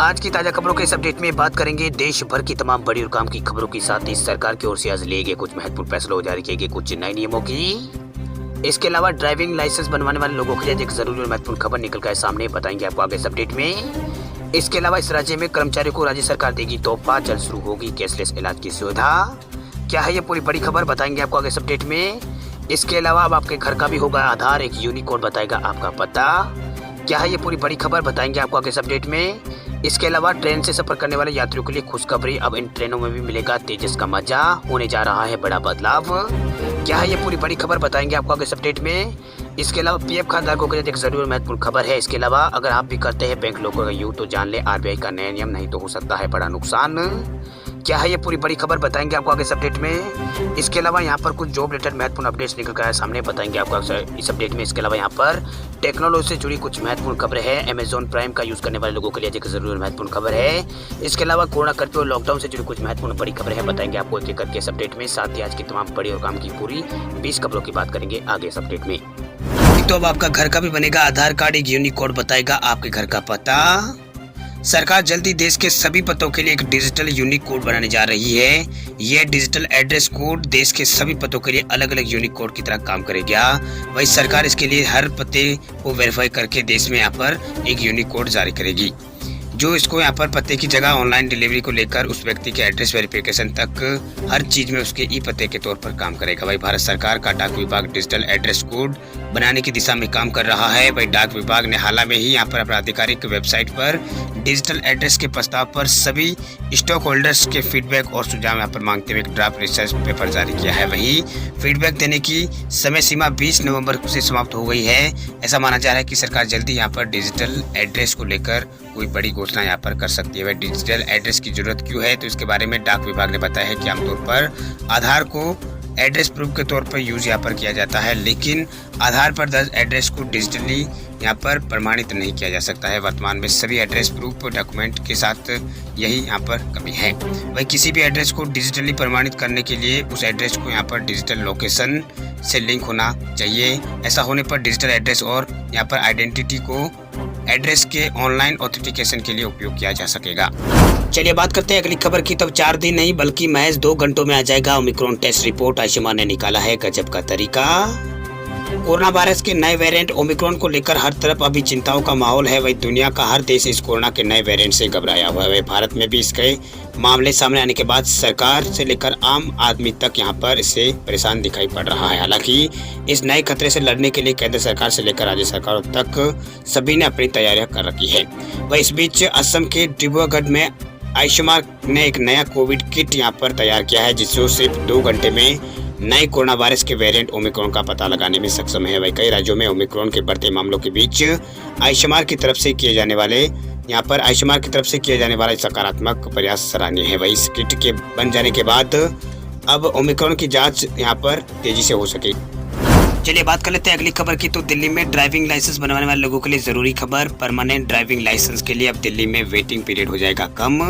आज की ताजा खबरों के इस अपडेट में बात करेंगे देश भर की तमाम बड़ी और काम की खबरों के साथ ही सरकार की ओर से आज लिए गए कुछ महत्वपूर्ण फैसलों जारी किए गए कुछ नए नियमों की। इसके अलावा ड्राइविंग लाइसेंस बनवाने वाले लोगों के लिए एक जरूरी और महत्वपूर्ण खबर निकल कर सामने बताएंगे आपको आगे इस अपडेट में। इसके अलावा इस राज्य में कर्मचारियों को राज्य सरकार देगी तोहफा, जल्द शुरू होगी कैशलेस इलाज की सुविधा। क्या है ये पूरी बड़ी खबर बताएंगे आपको आगे इस अपडेट में। इसके अलावा अब आपके घर का भी होगा आधार, एक यूनिक कोड बताएगा आपका पता। क्या है ये पूरी बड़ी खबर बताएंगे आपको आगे इस अपडेट में। इसके अलावा ट्रेन से सफर करने वाले यात्रियों के लिए खुशखबरी, अब इन ट्रेनों में भी मिलेगा तेजस का मजा, होने जा रहा है बड़ा बदलाव। क्या है ये पूरी बड़ी खबर बताएंगे आपको आगे इस अपडेट में। इसके अलावा पीएफ खाताधारकों के लिए एक जरूरी महत्वपूर्ण खबर है। इसके अलावा अगर आप भी करते हैं बैंक लोगों का यूज तो जान ले आरबीआई का नया नियम, नहीं तो हो सकता है बड़ा नुकसान। क्या है ये पूरी बड़ी खबर बताएंगे आपको आगे इस अपडेट में। इसके अलावा यहाँ पर कुछ जॉब रिलेटेड महत्वपूर्ण अपडेट्स निकल कर सामने बताएंगे आपको इस अपडेट में। इसके अलावा यहाँ पर टेक्नोलॉजी से जुड़ी कुछ महत्वपूर्ण खबरें हैं। अमेजॉन प्राइम का यूज करने वाले लोगों के लिए एक जरूरी महत्वपूर्ण खबर है। इसके अलावा कोरोना कर्फ्यू और लॉकडाउन से जुड़ी कुछ महत्वपूर्ण बड़ी खबरें हैं, बताएंगे आपको एक एक करके इस अपडेट में। साथ ही आज की तमाम बड़ी और काम की पूरी 20 खबरों की बात करेंगे आगे इस अपडेट में। तो अब आपका घर का भी बनेगा आधार कार्ड, एक यूनिक कोड बताएगा आपके घर का पता। सरकार जल्दी देश के सभी पतों के लिए एक डिजिटल यूनिक कोड बनाने जा रही है। यह डिजिटल एड्रेस कोड देश के सभी पतों के लिए अलग अलग यूनिक कोड की तरह काम करेगा। वही सरकार इसके लिए हर पते को वेरीफाई करके देश में यहाँ पर एक यूनिक कोड जारी करेगी, जो इसको यहाँ पर पते की जगह ऑनलाइन डिलीवरी को लेकर उस व्यक्ति के एड्रेस वेरिफिकेशन तक हर चीज में उसके ई पते के तौर पर काम करेगा। वही भारत सरकार का डाक विभाग डिजिटल एड्रेस कोड बनाने की दिशा में काम कर रहा है। वही डाक विभाग ने हाल में ही यहाँ पर अपनी आधिकारिक वेबसाइट पर डिजिटल एड्रेस के प्रस्ताव पर सभी स्टॉक होल्डर्स के फीडबैक और सुझाव यहाँ पर मांगते हुए एक ड्राफ्ट रिसर्च पेपर जारी किया है। वही फीडबैक देने की समय सीमा 20 नवंबर से समाप्त हो गई है। ऐसा माना जा रहा है कि सरकार जल्दी यहाँ पर डिजिटल एड्रेस को लेकर कोई बड़ी घोषणा यहाँ पर कर सकती है। वह डिजिटल एड्रेस की जरूरत क्यों है, तो इसके बारे में डाक विभाग ने बताया है कि आमतौर पर आधार को एड्रेस प्रूफ के तौर पर यूज यहाँ पर किया जाता है, लेकिन आधार पर दर्ज एड्रेस को डिजिटली यहाँ पर प्रमाणित नहीं किया जा सकता है। वर्तमान में सभी एड्रेस प्रूफ डॉक्यूमेंट के साथ यही यहाँ पर कमी है। वही किसी भी एड्रेस को डिजिटली प्रमाणित करने के लिए उस एड्रेस को यहाँ पर डिजिटल लोकेशन से लिंक होना चाहिए। ऐसा होने पर डिजिटल एड्रेस और यहाँ पर आइडेंटिटी को एड्रेस के ऑनलाइन ऑथेंटिकेशन के लिए उपयोग किया जा सकेगा। चलिए बात करते हैं अगली खबर की। तब 4 दिन नहीं बल्कि महज 2 घंटों में आ जाएगा ओमिक्रॉन टेस्ट रिपोर्ट, आयुष्मान ने निकाला है गजब का तरीका। कोरोना वायरस के नए वेरिएंट ओमिक्रॉन को लेकर हर तरफ अभी चिंताओं का माहौल है। वही दुनिया का हर देश इस कोरोना के नए वेरिएंट से घबराया हुआ है। भारत में भी इसके मामले सामने आने के बाद सरकार से लेकर आम आदमी तक यहाँ पर इससे परेशान दिखाई पड़ रहा है। हालांकि इस नए खतरे से लड़ने के लिए केंद्र सरकार से लेकर राज्य सरकारों तक सभी ने अपनी तैयारियां कर रखी है। वह इस बीच असम के डिब्रूगढ़ में आयुष्मान ने एक नया कोविड किट यहाँ पर तैयार किया है, जिससे सिर्फ 2 घंटे में नए कोरोना वायरस के वेरिएंट ओमिक्रॉन का पता लगाने में सक्षम है। वही कई राज्यों में ओमिक्रॉन के बढ़ते मामलों के बीच आयुष्मान की तरफ से किए जाने वाला सकारात्मक प्रयास सराहनीय है। वही इस किट के बन जाने के बाद अब ओमिक्रॉन की जांच यहाँ पर तेजी से हो सके। चलिए बात कर लेते हैं अगली खबर की। तो दिल्ली में ड्राइविंग लाइसेंस बनवाने वाले लोगों के लिए जरूरी खबर, परमानेंट ड्राइविंग लाइसेंस के लिए अब दिल्ली में वेटिंग पीरियड हो जाएगा कम।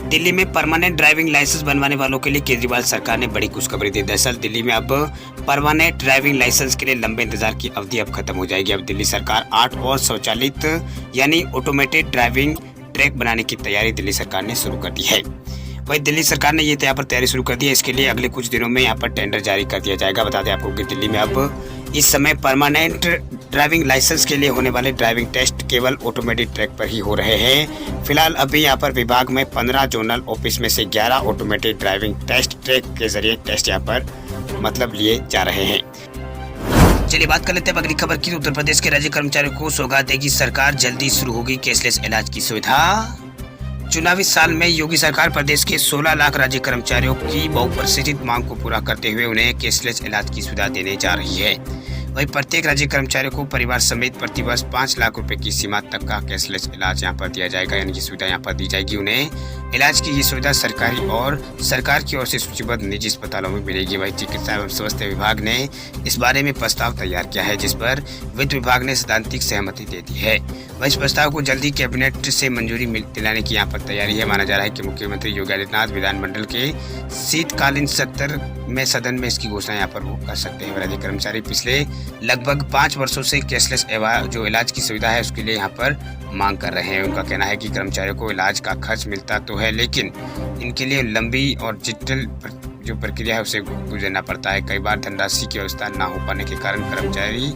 दिल्ली में परमानेंट ड्राइविंग लाइसेंस बनवाने वालों के लिए केजरीवाल सरकार ने बड़ी खुशखबरी दी। दरअसल दिल्ली में अब परमानेंट ड्राइविंग लाइसेंस के लिए लंबे इंतजार की अवधि अब खत्म हो जाएगी। अब दिल्ली सरकार 8 और स्वचालित यानी ऑटोमेटेड ड्राइविंग ट्रैक बनाने की तैयारी दिल्ली सरकार ने शुरू कर दी है। वही दिल्ली सरकार ने यहाँ पर तैयारी शुरू कर दी है। इसके लिए अगले कुछ दिनों में यहाँ पर टेंडर जारी कर दिया जाएगा। बता दें आपको कि दिल्ली में अब इस समय परमानेंट ड्राइविंग लाइसेंस के लिए होने वाले ड्राइविंग टेस्ट केवल ऑटोमेटिक ट्रैक पर ही हो रहे हैं। फिलहाल अभी यहाँ पर विभाग में 15 जोनल ऑफिस में से 11 ऑटोमेटिक ड्राइविंग टेस्ट ट्रैक के जरिए टेस्ट यहाँ पर लिए जा रहे हैं। चलिए बात कर लेते हैं अगली खबर की। उत्तर प्रदेश के राज्य कर्मचारियों को सौगात देगी सरकार, जल्दी शुरू होगी कैशलेस इलाज की सुविधा। चुनावी साल में योगी सरकार प्रदेश के 16 लाख राज्य कर्मचारियों की बहुप्रतीक्षित मांग को पूरा करते हुए उन्हें कैशलेस इलाज की सुविधा देने जा रही है। वही प्रत्येक राज्य कर्मचारियों को परिवार समेत प्रतिवर्ष 5 लाख रुपए की सीमा तक का कैशलेस इलाज यहाँ पर दिया जाएगा, यानी कि सुविधा यहाँ पर दी जाएगी उन्हें। इलाज की ये सुविधा सरकारी और सरकार की ओर से सूचीबद्ध निजी अस्पतालों में मिलेगी। वही चिकित्सा एवं स्वास्थ्य विभाग ने इस बारे में प्रस्ताव तैयार किया है, जिस पर वित्त विभाग ने सैद्धांतिक सहमति दे दी है। वह इस प्रस्ताव को जल्दी कैबिनेट से मंजूरी दिलाने की यहाँ पर तैयारी है। माना जा रहा है कि मुख्यमंत्री योगी आदित्यनाथ विधानमंडल के शीतकालीन सत्र में सदन में इसकी घोषणा यहाँ पर वो कर सकते हैं। राज्य कर्मचारी पिछले लगभग 5 वर्षों से कैशलेस जो इलाज की सुविधा है उसके लिए यहाँ पर मांग कर रहे हैं। उनका कहना है कि कर्मचारियों को इलाज का खर्च मिलता तो है, लेकिन इनके लिए लंबी और जटिल जो प्रक्रिया है उसे गुजरना पड़ता है। कई बार धनराशि की व्यवस्था न हो पाने के कारण कर्मचारी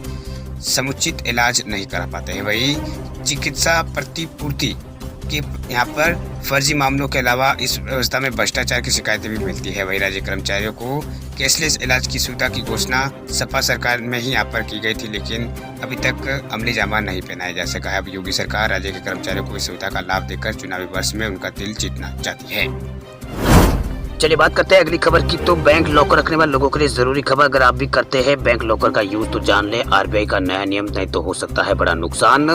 समुचित इलाज नहीं करा पाते हैं। वही चिकित्सा प्रतिपूर्ति के यहाँ पर फर्जी मामलों के अलावा इस व्यवस्था में भ्रष्टाचार की शिकायतें भी मिलती है। वही राज्य कर्मचारियों को कैशलेस इलाज की सुविधा की घोषणा सपा सरकार में ही यहाँ पर की गई थी, लेकिन अभी तक अमली जामा नहीं पहनाया जा सका है। अब योगी सरकार राज्य के कर्मचारियों को इस सुविधा का लाभ देकर चुनावी वर्ष में उनका दिल जीतना चाहती है। चलिए बात करते हैं अगली खबर की। तो बैंक लॉकर रखने वाले लोगों के लिए जरूरी खबर, अगर आप भी करते हैं बैंक लॉकर का यूज तो जान लें आरबीआई का नया नियम, नहीं तो हो सकता है बड़ा नुकसान।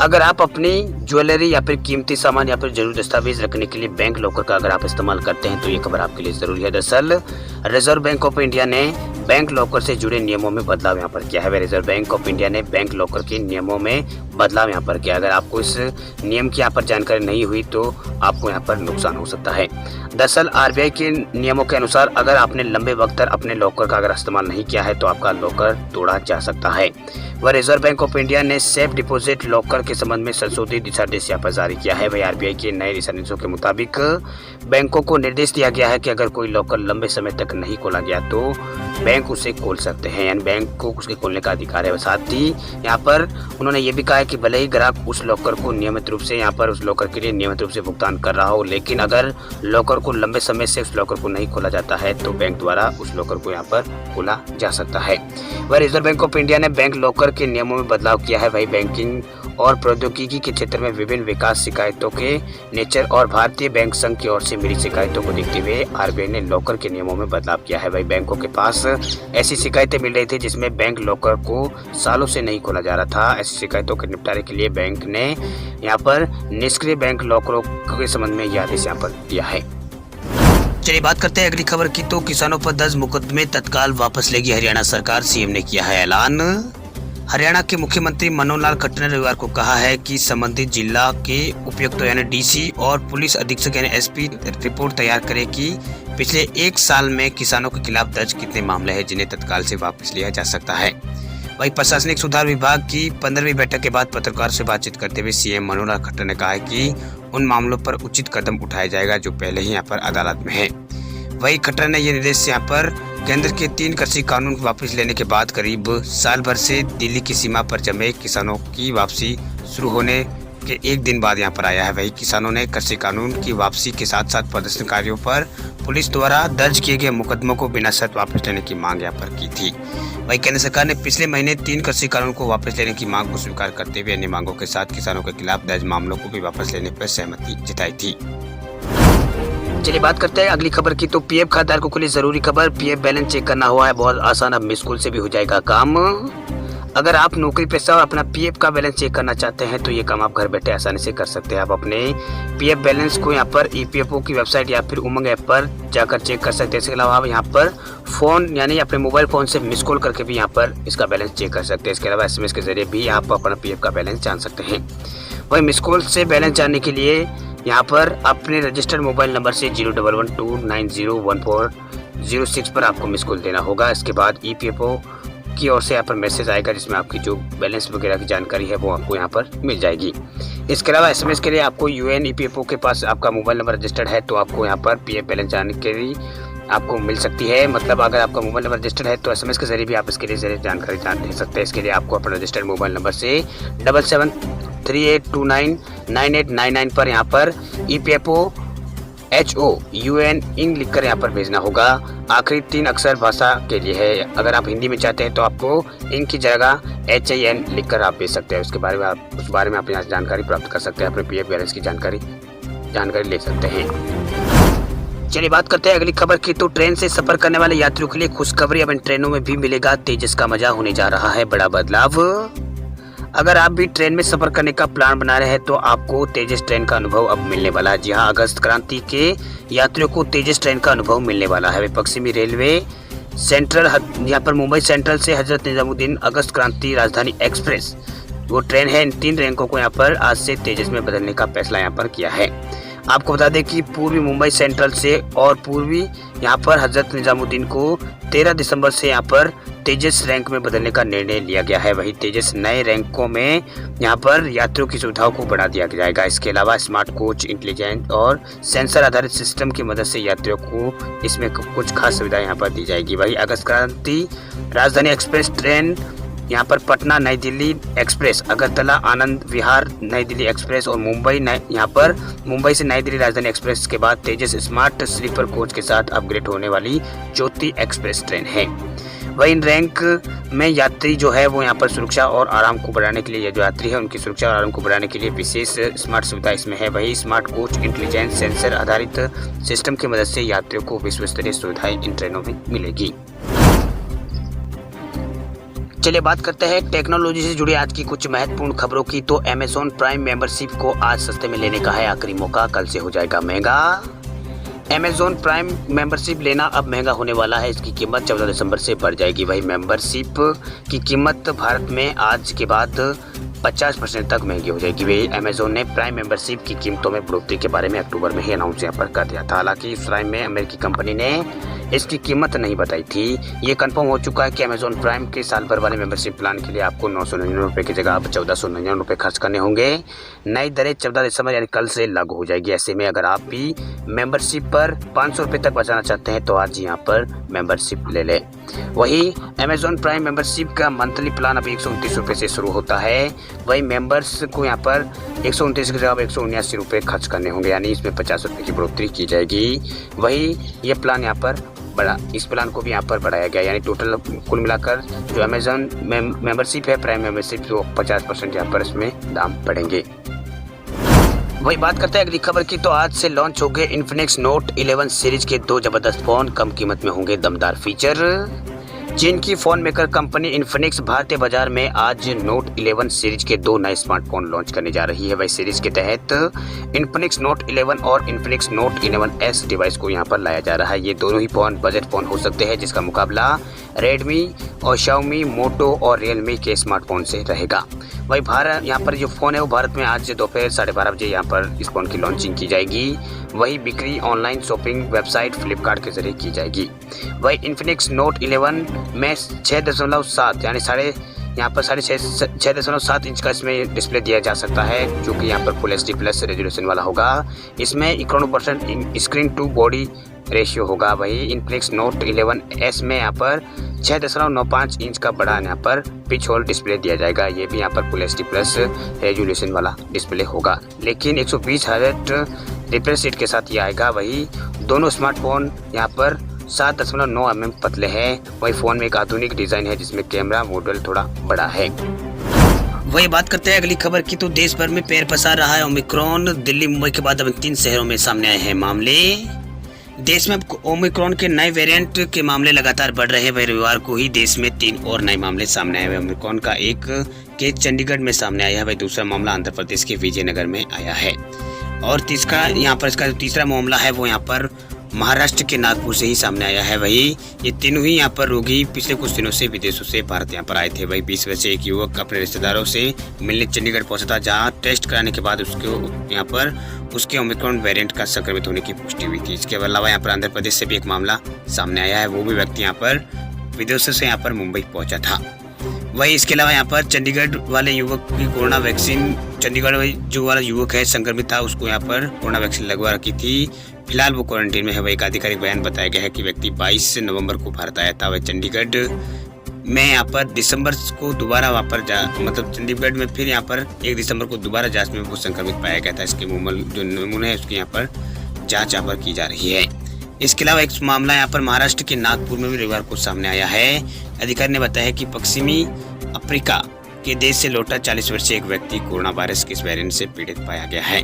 अगर आप अपनी ज्वेलरी या फिर कीमती सामान या फिर जरूरी दस्तावेज रखने के लिए बैंक लॉकर का अगर आप इस्तेमाल करते हैं तो ये खबर आपके लिए जरूरी है। दरअसल रिजर्व बैंक ऑफ इंडिया ने बैंक लॉकर से जुड़े नियमों में बदलाव यहाँ पर किया है। रिजर्व बैंक ऑफ इंडिया ने बैंक लॉकर के नियमों में बदलाव यहाँ पर किया। अगर आपको इस नियम की यहाँ पर जानकारी नहीं हुई तो आपको यहाँ पर नुकसान हो सकता है। दरअसल आरबीआई के नियमों के अनुसार अगर आपने लंबे वक्त तक अपने लॉकर का अगर इस्तेमाल नहीं किया है तो आपका लॉकर तोड़ा जा सकता है। वह रिजर्व बैंक ऑफ इंडिया ने सेफ डिपॉजिट लॉकर के संबंध में संशोधित दिशा निर्देश यहाँ पर जारी किया है। वही आरबीआई के नए दिशा निर्देशों के मुताबिक बैंकों को निर्देश दिया गया है कि अगर कोई लॉकर लंबे समय तक नहीं खोला गया तो बैंक उसे खोल सकते हैं, यानी बैंक को उसके खोलने का अधिकार है। साथ ही यहाँ पर उन्होंने ये भी कहा है कि भले ही ग्राहक उस लॉकर को नियमित रूप से यहाँ पर उस लॉकर के लिए नियमित रूप से भुगतान कर रहा हो, लेकिन अगर लॉकर को लंबे समय से उस लॉकर को नहीं खोला जाता है तो बैंक द्वारा उस लॉकर को यहाँ पर खोला जा सकता है। वह रिजर्व बैंक ऑफ इंडिया ने बैंक लॉकर के नियमों में बदलाव किया है। वही बैंकिंग और प्रौद्योगिकी के क्षेत्र में विभिन्न विकास शिकायतों के नेचर और भारतीय बैंक संघ की ओर से मिली शिकायतों को देखते हुए आरबीआई ने लॉकर के नियमों में बदलाव किया है। वही बैंकों के पास ऐसी शिकायतें मिल रही थी जिसमें बैंक लॉकर को सालों से नहीं खोला जा रहा था। ऐसी शिकायतों के निपटारे के लिए बैंक ने यहाँ पर निष्क्रिय बैंक लॉकरों के संबंध में यह आदेश यहाँ पर दिया है। चलिए बात करते हैं अगली खबर की। तो किसानों पर दर्ज मुकदमे तत्काल वापस लेगी हरियाणा सरकार, सीएम ने किया है ऐलान। हरियाणा के मुख्यमंत्री मनोहर लाल खट्टर ने रविवार को कहा है कि संबंधित जिला के उपायुक्त यानी डीसी और पुलिस अधीक्षक यानी एसपी रिपोर्ट तैयार करें कि पिछले 1 साल में किसानों के खिलाफ दर्ज कितने मामले हैं जिन्हें तत्काल से वापस लिया जा सकता है। वहीं प्रशासनिक सुधार विभाग की 15वीं बैठक के बाद पत्रकार से बातचीत करते हुए सीएम मनोहर लाल खट्टर ने कहा है कि उन मामलों पर उचित कदम उठाया जाएगा जो पहले ही यहाँ पर अदालत में है। वहीं खट्टर ने ये निर्देश यहाँ पर केंद्र के 3 कृषि कानून वापस लेने के बाद करीब साल भर से दिल्ली की सीमा पर जमे किसानों की वापसी शुरू होने के 1 दिन बाद यहाँ पर आया है। वही किसानों ने कृषि कानून की वापसी के साथ साथ प्रदर्शनकारियों पर पुलिस द्वारा दर्ज किए गए मुकदमों को बिना शर्त वापस लेने की मांग यहाँ पर की थी। वही केंद्र सरकार ने पिछले महीने 3 कृषि कानून को वापस लेने की मांग को स्वीकार करते हुए अन्य मांगों के साथ किसानों के खिलाफ दर्ज मामलों को भी वापस लेने पर सहमति जताई थी। चलिए बात करते हैं अगली खबर की। तो पीएफ खाताधारकों के लिए जरूरी खबर, पीएफ बैलेंस चेक करना हुआ है बहुत आसान, अब मिस कॉल से भी हो जाएगा काम। अगर आप नौकरी पेशा और अपना पीएफ का बैलेंस चेक करना चाहते हैं तो ये काम आप घर बैठे आसानी से कर सकते हैं। आप अपने पीएफ बैलेंस को यहाँ पर ईपीएफओ की वेबसाइट या फिर उमंग ऐप पर जाकर चेक कर सकते हैं। इसके अलावा आप यहाँ पर फोन यानी अपने मोबाइल फोन से मिस कॉल करके भी यहाँ पर इसका बैलेंस चेक कर सकते हैं। इसके अलावा एसएमएस के जरिए भी आप अपना पीएफ का बैलेंस जान सकते हैं। वही मिस कॉल से बैलेंस जानने के लिए यहाँ पर अपने रजिस्टर्ड मोबाइल नंबर से 0112901406 पर आपको मिस कॉल देना होगा। इसके बाद ईपीएफओ की ओर से यहाँ पर मैसेज आएगा जिसमें आपकी जो बैलेंस वगैरह की जानकारी है वो आपको यहाँ पर मिल जाएगी। इसके अलावा एसएमएस के लिए आपको यूएन ईपीएफओ के पास आपका मोबाइल नंबर रजिस्टर्ड है तो आपको यहाँ पर पीएफ बैलेंस जानकारी आपको मिल सकती है। मतलब अगर आपका मोबाइल नंबर रजिस्टर्ड है तो एसएमएस के जरिए भी आप इसके लिए जानकारी जान ले सकते हैं। इसके लिए आपको अपना रजिस्टर्ड मोबाइल नंबर से 7738299899 पर यहाँ पर EPFO HOUN इंग लिखकर यहाँ पर भेजना होगा। आखिरी 3 अक्षर भाषा के लिए है। अगर आप हिंदी में चाहते हैं तो आपको इंग की जगह HIN लिखकर आप भेज सकते हैं। उसके बारे में आप यहाँ जानकारी प्राप्त कर सकते हैं, अपने पीएफ बैलेंस की जानकारी ले सकते हैं। चलिए बात करते हैं अगली खबर की। तो ट्रेन से सफर करने वाले यात्रियों के लिए खुशखबरी, अब इन ट्रेनों में भी मिलेगा तेजस का मजा, होने जा रहा है बड़ा बदलाव। अगर आप भी ट्रेन में सफर करने का प्लान बना रहे हैं तो आपको तेजस ट्रेन का अनुभव अब मिलने वाला है। जी हाँ, अगस्त क्रांति के यात्रियों को तेजस ट्रेन का अनुभव मिलने वाला है। पश्चिमी रेलवे सेंट्रल यहाँ पर मुंबई सेंट्रल से हजरत निजामुद्दीन अगस्त क्रांति राजधानी एक्सप्रेस वो ट्रेन है, इन 3 रैंकों को यहाँ पर आज से तेजस में बदलने का फैसला यहाँ पर किया है। आपको बता दें कि पूर्वी मुंबई सेंट्रल से और पूर्वी यहाँ पर हजरत निजामुद्दीन को 13 दिसंबर से यहाँ पर तेजस रैंक में बदलने का निर्णय लिया गया है। वही तेजस नए रैंकों में यहाँ पर यात्रियों की सुविधाओं को बढ़ा दिया जाएगा। इसके अलावा स्मार्ट कोच, इंटेलिजेंट और सेंसर आधारित सिस्टम की मदद से यात्रियों को इसमें कुछ खास सुविधाएं यहाँ पर दी जाएगी। वही अगस्त क्रांति राजधानी एक्सप्रेस ट्रेन यहाँ पर पटना नई दिल्ली एक्सप्रेस, अगरतला आनंद विहार नई दिल्ली एक्सप्रेस और यहाँ पर मुंबई से नई दिल्ली राजधानी एक्सप्रेस के बाद तेजस स्मार्ट स्लीपर कोच के साथ अपग्रेड होने वाली ज्योति एक्सप्रेस ट्रेन है। वही इन रैंक में यात्री जो है वो यहाँ पर सुरक्षा और आराम को बढ़ाने के लिए, जो यात्री है उनकी सुरक्षा और आराम को बढ़ाने के लिए विशेष स्मार्ट सुविधा इसमें है। वही स्मार्ट कोच, इंटेलिजेंट सेंसर आधारित सिस्टम की मदद से यात्रियों को विश्व स्तरीय सुविधाएं इन ट्रेनों में मिलेगी। चलिए बात करते हैं टेक्नोलॉजी से जुड़ी आज की कुछ महत्वपूर्ण खबरों की। तो अमेज़न प्राइम मेंबरशिप को आज सस्ते में लेने का है आखिरी मौका, कल से हो जाएगा महंगा। अमेज़न प्राइम मेंबरशिप लेना अब महंगा होने वाला है। इसकी कीमत 14 दिसंबर से बढ़ जाएगी। वही मेंबरशिप की कीमत भारत में आज के बाद 50% तक महंगी हो जाएगी। वही अमेज़न ने प्राइम मेंबरशिप की कीमतों में बढ़ोतरी के बारे में अक्टूबर में ही अनाउंस यहाँ पर कर दिया था। हालांकि प्राइम में अमेरिकी कंपनी ने इसकी कीमत नहीं बताई थी। ये कंफर्म हो चुका है कि अमेज़न प्राइम के साल भर वाले मेंबरशिप प्लान के लिए आपको 999 रुपये की जगह अब 1499 रुपये खर्च करने होंगे। नई दरें 14 दिसंबर यानी कल से लागू हो जाएगी। ऐसे में अगर आप भी मेंबरशिप पर 500 रुपये तक बचाना चाहते हैं तो आज यहाँ पर मेंबरशिप ले लें। वही अमेज़न प्राइम मेंबरशिप का मंथली प्लान अभी 129 रुपये से शुरू होता है। वही मेंबर्स को यहाँ पर 129 की जगह 179 रुपये खर्च करने होंगे, यानी इसमें 50 रुपये की बढ़ोतरी की जाएगी। वही ये प्लान यहाँ पर इस प्लान को भी यहाँ पर बढ़ाया गया, यानी टोटल कुल मिलाकर जो अमेज़न मेंबरशिप है प्राइम मेंबरशिप, तो 50% यहाँ पर इसमें दाम बढ़ेंगे। वही बात करते हैं अगली खबर की। तो आज से लॉन्च हो गए इन्फिनिक्स नोट 11 सीरीज के 2 जबरदस्त फोन, कम कीमत में होंगे दमदार फीचर। चीन की फोन मेकर कंपनी इन्फिनिक्स भारतीय बाजार में आज नोट 11 सीरीज के 2 नए स्मार्टफोन लॉन्च करने जा रही है। वही सीरीज के तहत इन्फिनिक्स नोट 11 और इन्फिनिक्स नोट 11S डिवाइस को यहाँ पर लाया जा रहा है। ये दोनों ही फोन बजट फोन हो सकते हैं, जिसका मुकाबला रेडमी और शाओमी, मोटो और रियलमी के स्मार्टफोन से रहेगा। वही भारत यहाँ पर जो फ़ोन है वो भारत में आज दोपहर 12:30 बजे यहाँ पर इस फ़ोन की लॉन्चिंग की जाएगी। वही बिक्री ऑनलाइन शॉपिंग वेबसाइट फ्लिपकार्ट के जरिए की जाएगी। वही इन्फिनिक्स नोट 11 में 6.7 यानी यहाँ पर 6.7 इंच का इसमें डिस्प्ले दिया जा सकता है, जो कि यहाँ पर फुल HD प्लस रेजोल्यूशन वाला होगा। इसमें 91% स्क्रीन टू बॉडी रेशियो होगा। वही इन्फिनिक्स नोट 11S में यहाँ पर 6.95 इंच का बड़ा यहाँ पर पिच होल डिस्प्ले दिया जाएगा। ये भी यहाँ पर फुल HD प्लस रेजोल्यूशन वाला डिस्प्ले होगा, लेकिन 120 हर्ट्ज रिफ्रेश रेट के साथ ये आएगा। वही दोनों स्मार्टफोन यहाँ पर 7.9 mm पतले हैं। वही फ़ोन में एक आधुनिक डिज़ाइन है जिसमें कैमरा मॉडल थोड़ा बड़ा है। वही बात करते हैं अगली खबर की। तो देश भर में पैर पसार रहा है ओमिक्रॉन। दिल्ली, मुंबई के बाद अब 3 शहरों में सामने आए हैं मामले। देश में ओमिक्रॉन के नए वेरिएंट के मामले लगातार बढ़ रहे हैं। वही रविवार को ही देश में 3 और नए मामले सामने आए हुए। ओमिक्रॉन का एक केस चंडीगढ़ में सामने आया है। वही दूसरा मामला आंध्र प्रदेश के विजयनगर में आया है और तीसरा यहाँ पर इसका जो तीसरा मामला है वो यहाँ पर महाराष्ट्र के नागपुर से ही सामने आया है। वही ये तीनों ही यहाँ पर रोगी पिछले कुछ दिनों से विदेशों से भारत यहाँ पर आए थे। वही 20 वर्षीय एक युवक अपने रिश्तेदारों से मिलने चंडीगढ़ पहुंचा था, जहाँ टेस्ट कराने के बाद उसको यहाँ पर उसके ओमिक्रॉन वेरिएंट का संक्रमित होने की पुष्टि हुई थी। इसके अलावा यहाँ पर आंध्र प्रदेश से भी एक मामला सामने आया है। वो भी व्यक्ति यहाँ पर विदेशों से यहाँ पर मुंबई पहुंचा था। वही इसके अलावा यहाँ पर चंडीगढ़ वाले युवक की कोरोना वैक्सीन, चंडीगढ़ जो वाला युवक है संक्रमित था, उसको यहाँ पर कोरोना वैक्सीन लगवा रखी थी। फिलहाल वो क्वारंटीन में है। वही एक आधिकारिक बयान बताया गया है कि व्यक्ति 22 नवंबर को भारत आया था। वह चंडीगढ़ में यहाँ पर दिसंबर को दोबारा वहाँ पर चंडीगढ़ में फिर यहाँ पर 1 दिसंबर को दोबारा जांच में वो संक्रमित पाया गया था। इसके जो नमूने है उसकी यहाँ पर जाँच यहाँ पर की जा रही है। इसके अलावा एक मामला यहाँ पर महाराष्ट्र के नागपुर में भी रविवार को सामने आया है। अधिकारी ने बताया कि पश्चिमी अफ्रीका के देश से लौटा 40 वर्षीय एक व्यक्ति कोरोना वायरस के इस वेरिएंट से पीड़ित पाया गया है।